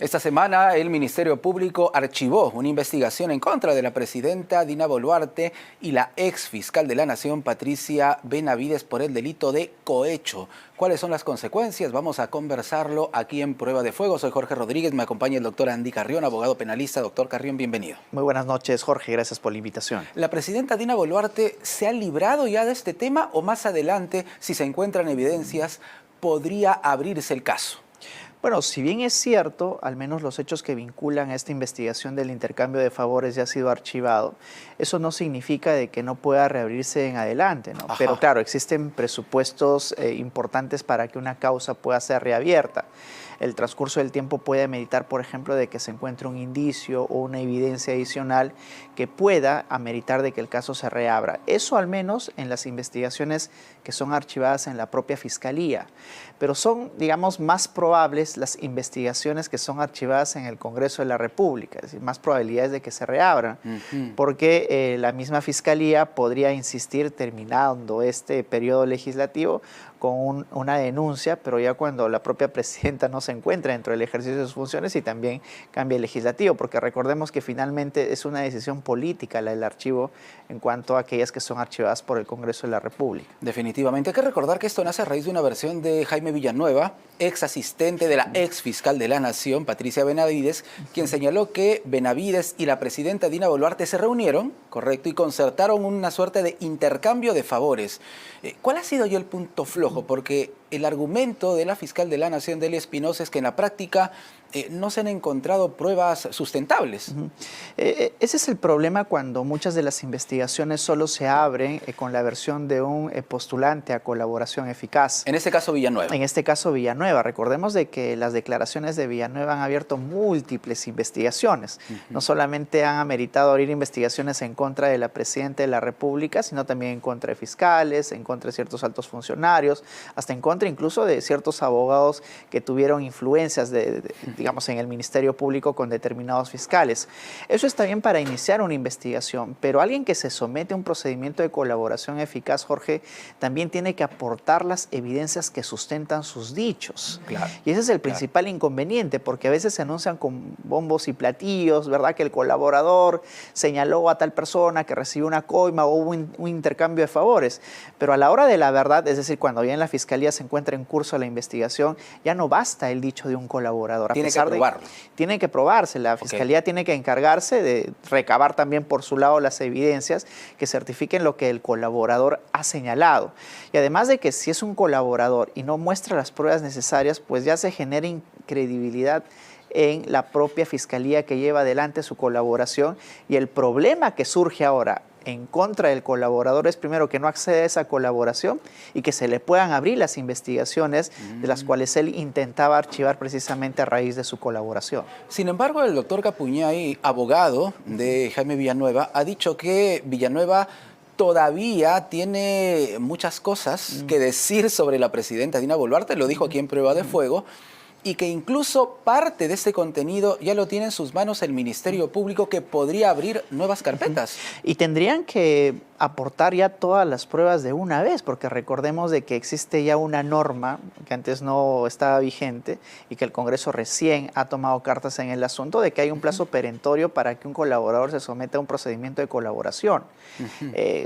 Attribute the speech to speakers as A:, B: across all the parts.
A: Esta semana el Ministerio Público archivó una investigación en contra de la presidenta Dina Boluarte y la ex fiscal de la Nación, Patricia Benavides, por el delito de cohecho. ¿Cuáles son las consecuencias? Vamos a conversarlo aquí en Prueba de Fuego. Soy Jorge Rodríguez, me acompaña el doctor Andy Carrión, abogado penalista. Doctor Carrión, bienvenido.
B: Muy buenas noches, Jorge, gracias por la invitación.
A: ¿La presidenta Dina Boluarte se ha librado ya de este tema o más adelante, si se encuentran evidencias, podría abrirse el caso?
B: Bueno, si bien es cierto, al menos los hechos que vinculan a esta investigación del intercambio de favores ya ha sido archivado, eso no significa de que no pueda reabrirse en adelante, ¿no? Pero claro, existen presupuestos importantes para que una causa pueda ser reabierta. El transcurso del tiempo puede ameritar, por ejemplo, de que se encuentre un indicio o una evidencia adicional que pueda ameritar de que el caso se reabra. Eso al menos en las investigaciones que son archivadas en la propia Fiscalía. Pero son, digamos, más probables las investigaciones que son archivadas en el Congreso de la República, es decir, más probabilidades de que se reabran, porque la misma Fiscalía podría insistir, terminando este periodo legislativo, con una denuncia, pero ya cuando la propia presidenta no se encuentra dentro del ejercicio de sus funciones y también cambia el legislativo, porque recordemos que finalmente es una decisión política la del archivo en cuanto a aquellas que son archivadas por el Congreso de la República.
A: Definitivamente. Hay que recordar que esto nace a raíz de una versión de Jaime Villanueva, ex asistente de la ex fiscal de la Nación, Patricia Benavides, quien señaló que Benavides y la presidenta Dina Boluarte se reunieron, correcto, y concertaron una suerte de intercambio de favores. ¿Cuál ha sido yo el punto flojo? Porque el argumento de la fiscal de la Nación, Delia Espinosa, es que en la práctica no se han encontrado pruebas sustentables.
B: Ese es el problema cuando muchas de las investigaciones solo se abren con la versión de un postulante a colaboración eficaz.
A: En este caso Villanueva.
B: En este caso Villanueva. Recordemos de que las declaraciones de Villanueva han abierto múltiples investigaciones. No solamente han ameritado abrir investigaciones en contra de la presidenta de la República, sino también en contra de fiscales, en contra de ciertos altos funcionarios, hasta en contra incluso de ciertos abogados que tuvieron influencias digamos, en el Ministerio Público con determinados fiscales. Eso está bien para iniciar una investigación, pero alguien que se somete a un procedimiento de colaboración eficaz, Jorge, también tiene que aportar las evidencias que sustentan sus dichos.
A: Claro,
B: y ese es el principal inconveniente, porque a veces se anuncian con bombos y platillos, ¿verdad?, que el colaborador señaló a tal persona que recibió una coima o hubo un intercambio de favores, pero a la hora de la verdad, es decir, cuando ya en la Fiscalía se encuentra en curso la investigación, ya no basta el dicho de un colaborador.
A: Tiene que probarlo.
B: Tiene que probarse. La Fiscalía tiene que encargarse de recabar también por su lado las evidencias que certifiquen lo que el colaborador ha señalado. Y además de que si es un colaborador y no muestra las pruebas necesarias, pues ya se genera incredibilidad en la propia Fiscalía que lleva adelante su colaboración. Y el problema que surge ahora en contra del colaborador es primero que no accede a esa colaboración y que se le puedan abrir las investigaciones de las cuales él intentaba archivar precisamente a raíz de su colaboración.
A: Sin embargo, el doctor Capuñay, abogado de Jaime Villanueva, ha dicho que Villanueva todavía tiene muchas cosas que decir sobre la presidenta Dina Boluarte, lo dijo aquí en Prueba de Fuego, y que incluso parte de este contenido ya lo tiene en sus manos el Ministerio Público, que podría abrir nuevas carpetas.
B: Y tendrían que aportar ya todas las pruebas de una vez, porque recordemos de que existe ya una norma que antes no estaba vigente y que el Congreso recién ha tomado cartas en el asunto de que hay un plazo perentorio para que un colaborador se someta a un procedimiento de colaboración.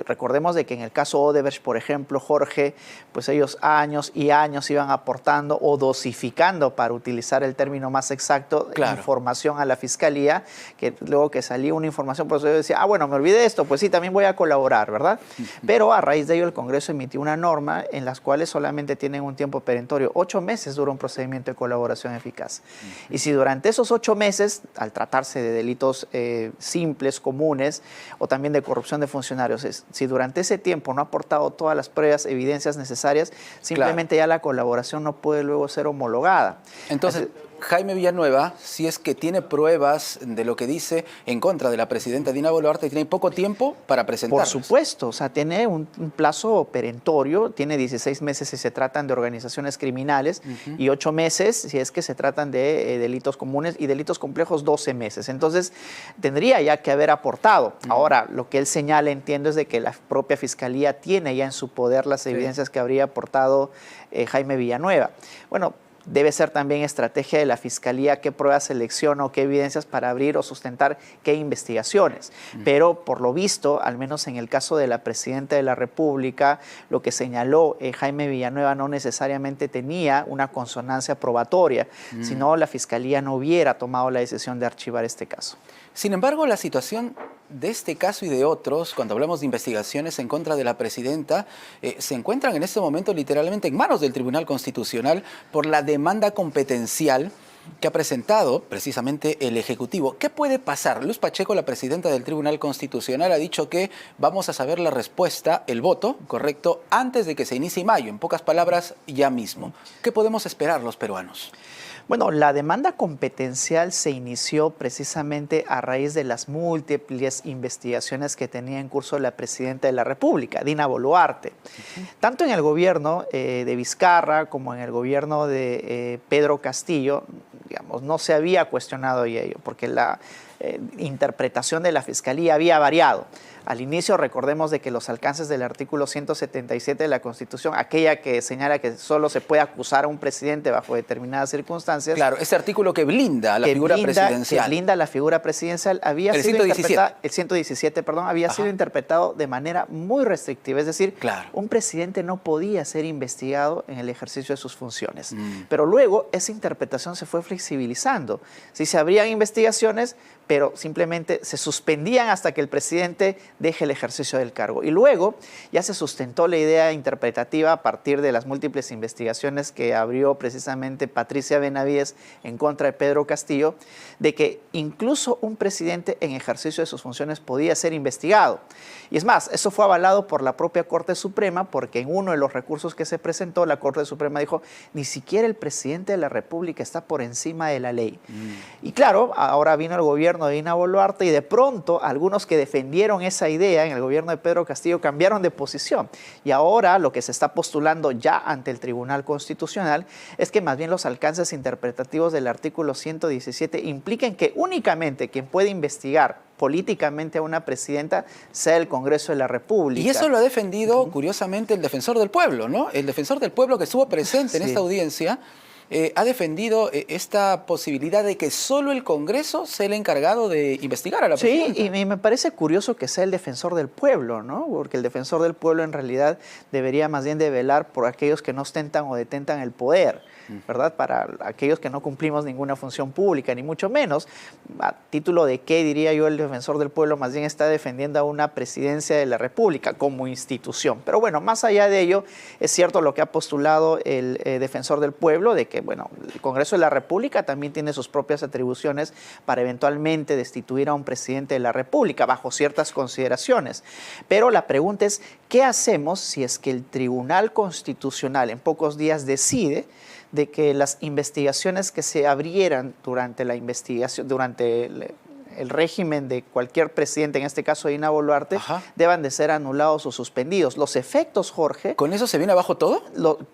B: Recordemos de que en el caso Odebrecht, por ejemplo, Jorge, pues ellos años y años iban aportando o dosificando, para utilizar el término más exacto, información a la Fiscalía, que luego que salía una información, pues yo decía, bueno, me olvidé de esto, pues sí, también voy a colaborar, ¿verdad? Pero a raíz de ello el Congreso emitió una norma en las cuales solamente tienen un tiempo perentorio. 8 meses dura un procedimiento de colaboración eficaz. Y si durante esos 8 meses, al tratarse de delitos simples, comunes, o también de corrupción de funcionarios, si durante ese tiempo no ha aportado todas las pruebas, evidencias necesarias, simplemente ya la colaboración no puede luego ser homologada.
A: Entonces, Jaime Villanueva, si es que tiene pruebas de lo que dice en contra de la presidenta Dina Boluarte, tiene poco tiempo para presentarlas.
B: Por supuesto, o sea, tiene un plazo perentorio, tiene 16 meses si se tratan de organizaciones criminales y 8 meses si es que se tratan de delitos comunes y delitos complejos 12 meses. Entonces, tendría ya que haber aportado. Ahora, lo que él señala, entiendo, es de que la propia Fiscalía tiene ya en su poder las evidencias que habría aportado Jaime Villanueva. Bueno, debe ser también estrategia de la Fiscalía qué pruebas selecciona o qué evidencias para abrir o sustentar qué investigaciones. Pero por lo visto, al menos en el caso de la Presidenta de la República, lo que señaló Jaime Villanueva no necesariamente tenía una consonancia probatoria, sino la Fiscalía no hubiera tomado la decisión de archivar este caso.
A: Sin embargo, la situación de este caso y de otros, cuando hablamos de investigaciones en contra de la presidenta, se encuentran en este momento literalmente en manos del Tribunal Constitucional por la demanda competencial que ha presentado precisamente el Ejecutivo. ¿Qué puede pasar? Luz Pacheco, la presidenta del Tribunal Constitucional, ha dicho que vamos a saber la respuesta, el voto correcto, antes de que se inicie mayo. En pocas palabras, ya mismo. ¿Qué podemos esperar los peruanos?
B: Bueno, la demanda competencial se inició precisamente a raíz de las múltiples investigaciones que tenía en curso la Presidenta de la República, Dina Boluarte. Tanto en el gobierno de Vizcarra como en el gobierno de Pedro Castillo, digamos, no se había cuestionado ello, porque la interpretación de la Fiscalía había variado. Al inicio recordemos de que los alcances del artículo 177 de la Constitución, aquella que señala que solo se puede acusar a un presidente bajo determinadas circunstancias.
A: Claro, ese artículo que blinda a la figura presidencial.
B: Que blinda la figura presidencial había sido interpretado, el 117, perdón, había sido interpretado de manera muy restrictiva. Es decir, un presidente no podía ser investigado en el ejercicio de sus funciones. Pero luego esa interpretación se fue flexibilizando. Sí se abrían investigaciones, pero simplemente se suspendían hasta que el presidente deje el ejercicio del cargo. Y luego ya se sustentó la idea interpretativa a partir de las múltiples investigaciones que abrió precisamente Patricia Benavides en contra de Pedro Castillo, de que incluso un presidente en ejercicio de sus funciones podía ser investigado. Y es más, eso fue avalado por la propia Corte Suprema, porque en uno de los recursos que se presentó, la Corte Suprema dijo, ni siquiera el presidente de la República está por encima de la ley. Y claro, ahora vino el gobierno de Dina Boluarte y de pronto algunos que defendieron esa idea en el gobierno de Pedro Castillo cambiaron de posición. Y ahora lo que se está postulando ya ante el Tribunal Constitucional es que más bien los alcances interpretativos del artículo 117 impliquen que únicamente quien puede investigar políticamente a una presidenta sea el Congreso de la República.
A: Y eso lo ha defendido, curiosamente, el Defensor del Pueblo, ¿no? El Defensor del Pueblo que estuvo presente en esta audiencia ha defendido esta posibilidad de que solo el Congreso sea el encargado de investigar a la presidenta.
B: Sí, y me parece curioso que sea el Defensor del Pueblo, ¿no? Porque el Defensor del Pueblo en realidad debería más bien de velar por aquellos que no ostentan o detentan el poder, ¿verdad? Para aquellos que no cumplimos ninguna función pública, ni mucho menos. A título de qué, diría yo, el Defensor del Pueblo más bien está defendiendo a una presidencia de la República como institución. Pero bueno, más allá de ello, es cierto lo que ha postulado el Defensor del Pueblo, de que, bueno, el Congreso de la República también tiene sus propias atribuciones para eventualmente destituir a un presidente de la República bajo ciertas consideraciones. Pero la pregunta es, ¿qué hacemos si es que el Tribunal Constitucional en pocos días decide de que las investigaciones que se abrieran durante la investigación, durante el régimen de cualquier presidente, en este caso Dina Boluarte, deban de ser anulados o suspendidos? Los efectos, Jorge...
A: ¿Con eso se viene abajo todo?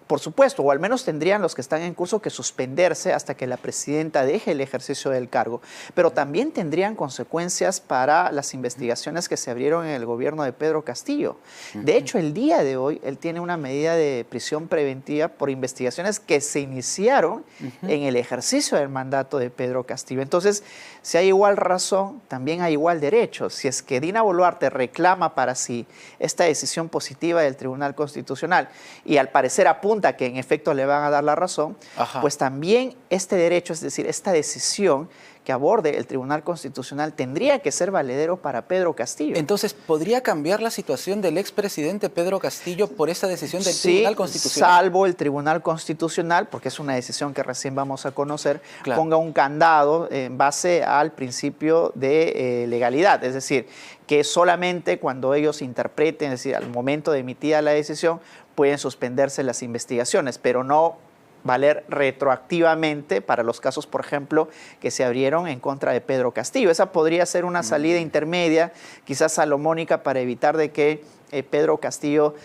B: Por supuesto, o al menos tendrían los que están en curso que suspenderse hasta que la presidenta deje el ejercicio del cargo. Pero también tendrían consecuencias para las investigaciones que se abrieron en el gobierno de Pedro Castillo. De hecho, el día de hoy, él tiene una medida de prisión preventiva por investigaciones que se iniciaron en el ejercicio del mandato de Pedro Castillo. Entonces, si hay igual razón, también hay igual derecho. Si es que Dina Boluarte reclama para sí esta decisión positiva del Tribunal Constitucional y al parecer apunta que en efecto le van a dar la razón, pues también este derecho, es decir, esta decisión que aborde el Tribunal Constitucional tendría que ser valedero para Pedro Castillo.
A: Entonces, ¿podría cambiar la situación del expresidente Pedro Castillo por esa decisión del Tribunal Constitucional?
B: Salvo el Tribunal Constitucional, porque es una decisión que recién vamos a conocer, ponga un candado en base al principio de legalidad, es decir, que solamente cuando ellos interpreten, es decir, al momento de emitida la decisión, pueden suspenderse las investigaciones, pero no valer retroactivamente para los casos, por ejemplo, que se abrieron en contra de Pedro Castillo. Esa podría ser una salida intermedia, quizás salomónica, para evitar de que Pedro Castillo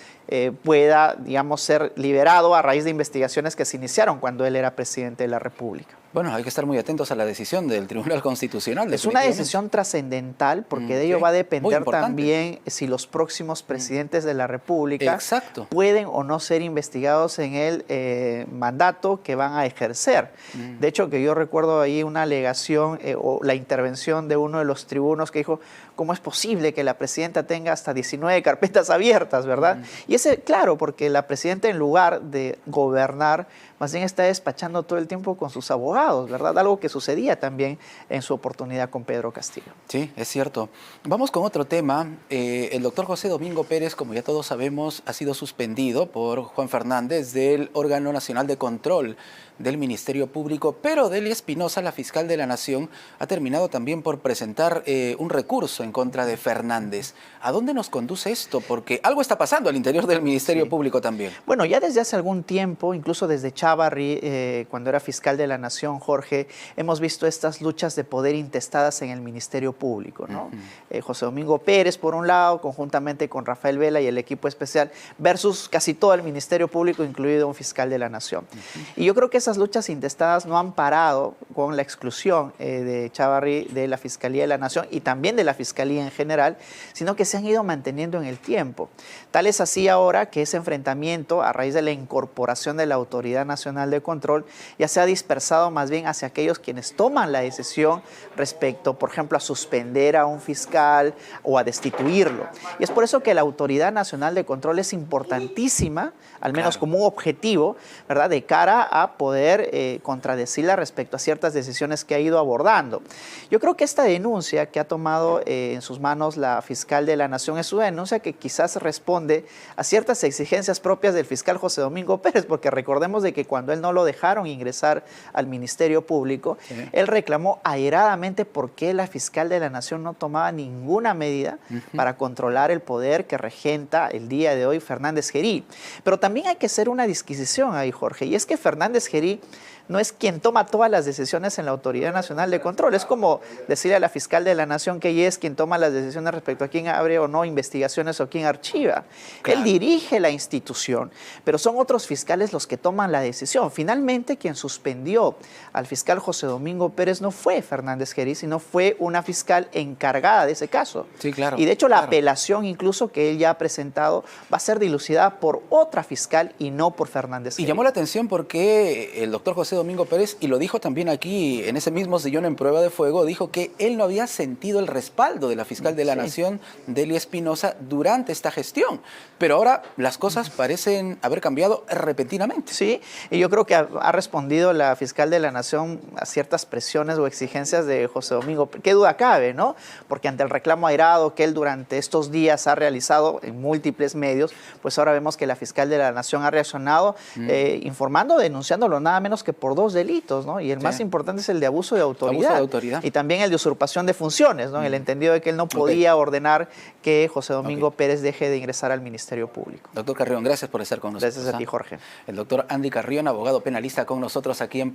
B: pueda, digamos, ser liberado a raíz de investigaciones que se iniciaron cuando él era presidente de la República.
A: Bueno, hay que estar muy atentos a la decisión del Tribunal Constitucional.
B: Es una decisión trascendental porque de ello va a depender también si los próximos presidentes de la República pueden o no ser investigados en el mandato que van a ejercer. De hecho, que yo recuerdo ahí una alegación o la intervención de uno de los tribunos que dijo, ¿cómo es posible que la presidenta tenga hasta 19 carpetas abiertas, verdad? Y ese, claro, porque la presidenta en lugar de gobernar, más bien está despachando todo el tiempo con sus abogados, ¿verdad? Algo que sucedía también en su oportunidad con Pedro Castillo.
A: Sí, es cierto. Vamos con otro tema. El doctor José Domingo Pérez, como ya todos sabemos, ha sido suspendido por Juan Fernández del órgano nacional de control del Ministerio Público, pero Delia Espinosa, la fiscal de la Nación, ha terminado también por presentar un recurso en contra de Fernández. ¿A dónde nos conduce esto? Porque algo está pasando al interior del Ministerio Público también.
B: Bueno, ya desde hace algún tiempo, incluso desde Chávarri, cuando era fiscal de la Nación, Jorge, hemos visto estas luchas de poder intestadas en el Ministerio Público, ¿no? José Domingo Pérez, por un lado, conjuntamente con Rafael Vela y el equipo especial, versus casi todo el Ministerio Público, incluido un fiscal de la Nación. Y yo creo que esas luchas intestadas no han parado con la exclusión de Chávarri de la Fiscalía de la Nación y también de la Fiscalía en general, sino que se han ido manteniendo en el tiempo. Tal es así ahora que ese enfrentamiento, a raíz de la incorporación de la Autoridad Nacional de Control, ya se ha dispersado más bien hacia aquellos quienes toman la decisión respecto, por ejemplo, a suspender a un fiscal o a destituirlo. Y es por eso que la Autoridad Nacional de Control es importantísima, al menos como un objetivo, ¿verdad?, de cara a poder contradecirla respecto a ciertas decisiones que ha ido abordando. Yo creo que esta denuncia que ha tomado en sus manos la fiscal de la Nación es una denuncia que quizás responde a ciertas exigencias propias del fiscal José Domingo Pérez, porque recordemos de que cuando él no lo dejaron ingresar al Ministerio Público, él reclamó airadamente por qué la fiscal de la Nación no tomaba ninguna medida para controlar el poder que regenta el día de hoy Fernández Gerí. Pero también hay que hacer una disquisición ahí, Jorge, y es que Fernández Gerí no es quien toma todas las decisiones en la Autoridad Nacional de Control. Es como decirle a la fiscal de la Nación que ella es quien toma las decisiones respecto a quién abre o no investigaciones o quién archiva. Él dirige la institución, pero son otros fiscales los que toman la decisión. Finalmente, quien suspendió al fiscal José Domingo Pérez no fue Fernández Gerí, sino fue una fiscal encargada de ese caso.
A: Sí, claro.
B: Y de hecho la apelación incluso que él ya ha presentado va a ser dilucidada por otra fiscal y no por Fernández Gerí.
A: Y llamó la atención porque el doctor José Domingo Pérez, y lo dijo también aquí en ese mismo sillón en Prueba de Fuego, dijo que él no había sentido el respaldo de la fiscal de la Nación, Delia Espinosa, durante esta gestión. Pero ahora las cosas parecen haber cambiado repentinamente.
B: Sí, y yo creo que ha respondido la fiscal de la Nación a ciertas presiones o exigencias de José Domingo. ¿Qué duda cabe, no? Porque ante el reclamo airado que él durante estos días ha realizado en múltiples medios, pues ahora vemos que la fiscal de la Nación ha reaccionado informando, denunciándolo nada menos que por 2 delitos, ¿no? Y el más importante es el de abuso de autoridad.
A: Abuso de autoridad.
B: Y también el de usurpación de funciones, ¿no? En el entendido de que él no podía ordenar que José Domingo Pérez deje de ingresar al Ministerio Público.
A: Doctor Carrión, gracias por estar con nosotros.
B: Gracias a ti, Jorge.
A: El doctor Andy Carrión, abogado penalista con nosotros aquí en